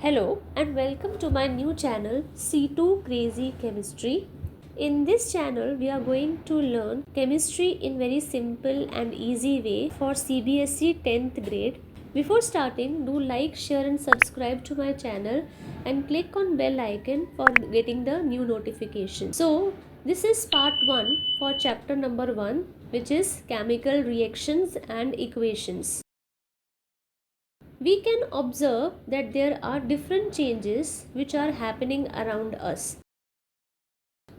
Hello and welcome to my new channel C2 Crazy Chemistry. In this channel we are going to learn chemistry in very simple and easy way for CBSE 10th grade. Before starting, do like, share and subscribe to my channel and click on bell icon for getting the new notification. So this is part 1 for chapter number 1, which is chemical reactions and equations. We can observe that there are different changes which are happening around us.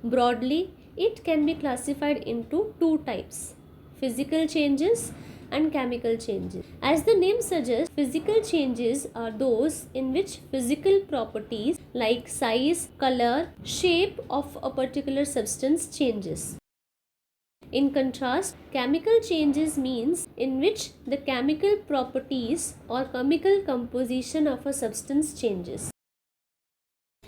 Broadly, it can be classified into two types: physical changes and chemical changes. As the name suggests, physical changes are those in which physical properties like size, color, shape of a particular substance changes. In contrast, chemical changes means in which the chemical properties or chemical composition of a substance changes.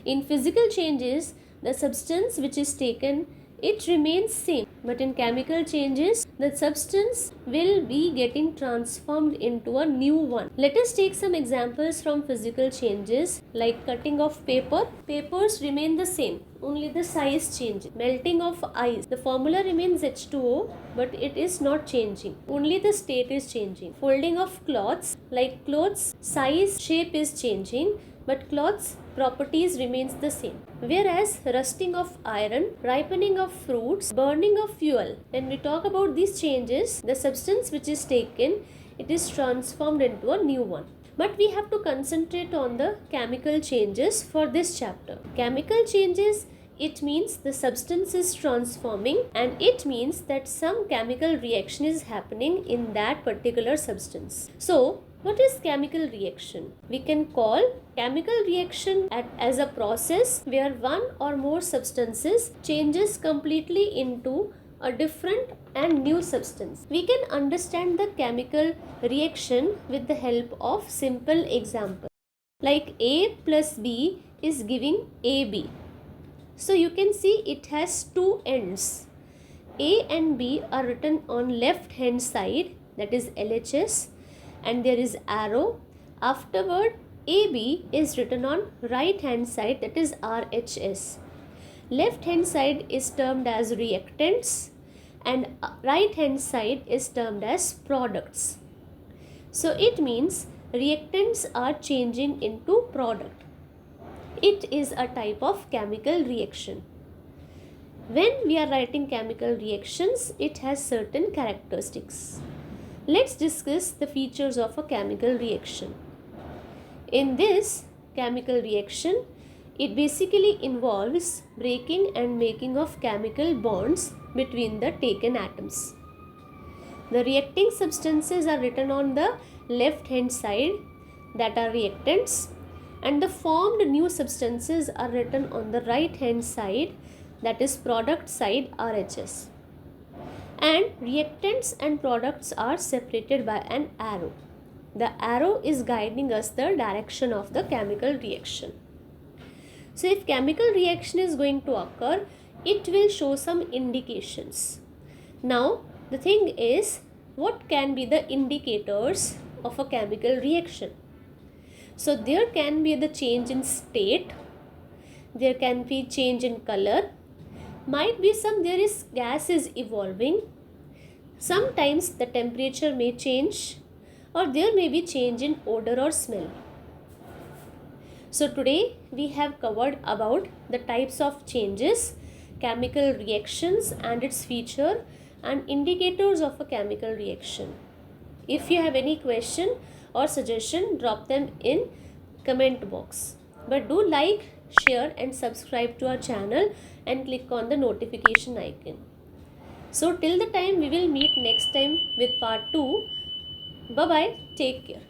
In physical changes, the substance which is taken, it remains same, but in chemical changes, the substance will be getting transformed into a new one. Let us take some examples from physical changes like cutting of paper. Papers remain the same, only the size changes. Melting of ice, the formula remains H2O, but it is not changing, only the state is changing. Folding of cloths, like clothes size, shape is changing, but cloths properties remains the same. Whereas rusting of iron, ripening of fruits, burning of fuel, when we talk about these changes, the substance which is taken, it is transformed into a new one. But we have to concentrate on the chemical changes for this chapter. Chemical changes, it means the substance is transforming, and it means that some chemical reaction is happening in that particular substance. So what is chemical reaction? We can call chemical reaction as a process where one or more substances changes completely into a different and new substance. We can understand the chemical reaction with the help of simple example. Like A plus B is giving AB. So you can see it has two ends. A and B are written on left hand side, that is LHS, and there is arrow. Afterward, AB is written on right hand side, that is RHS. Left hand side is termed as reactants and right hand side is termed as products. So it means reactants are changing into product. It is a type of chemical reaction. When we are writing chemical reactions, it has certain characteristics. Let's discuss the features of a chemical reaction. In this chemical reaction, it basically involves breaking and making of chemical bonds between the taken atoms. The reacting substances are written on the left hand side, that are reactants, and the formed new substances are written on the right hand side, that is product side, RHS. And reactants and products are separated by an arrow. The arrow is guiding us the direction of the chemical reaction. So if chemical reaction is going to occur, it will show some indications. Now the thing is, what can be the indicators of a chemical reaction? So there can be the change in state, there can be change in color, might be there is gas is evolving, sometimes the temperature may change, or there may be change in odor or smell. So today we have covered about the types of changes, chemical reactions and its feature, and indicators of a chemical reaction. If you have any question or suggestion, drop them in comment box. But do like, share and subscribe to our channel and click on the notification icon. So till the time we will meet next time with part 2. Bye bye. Take care.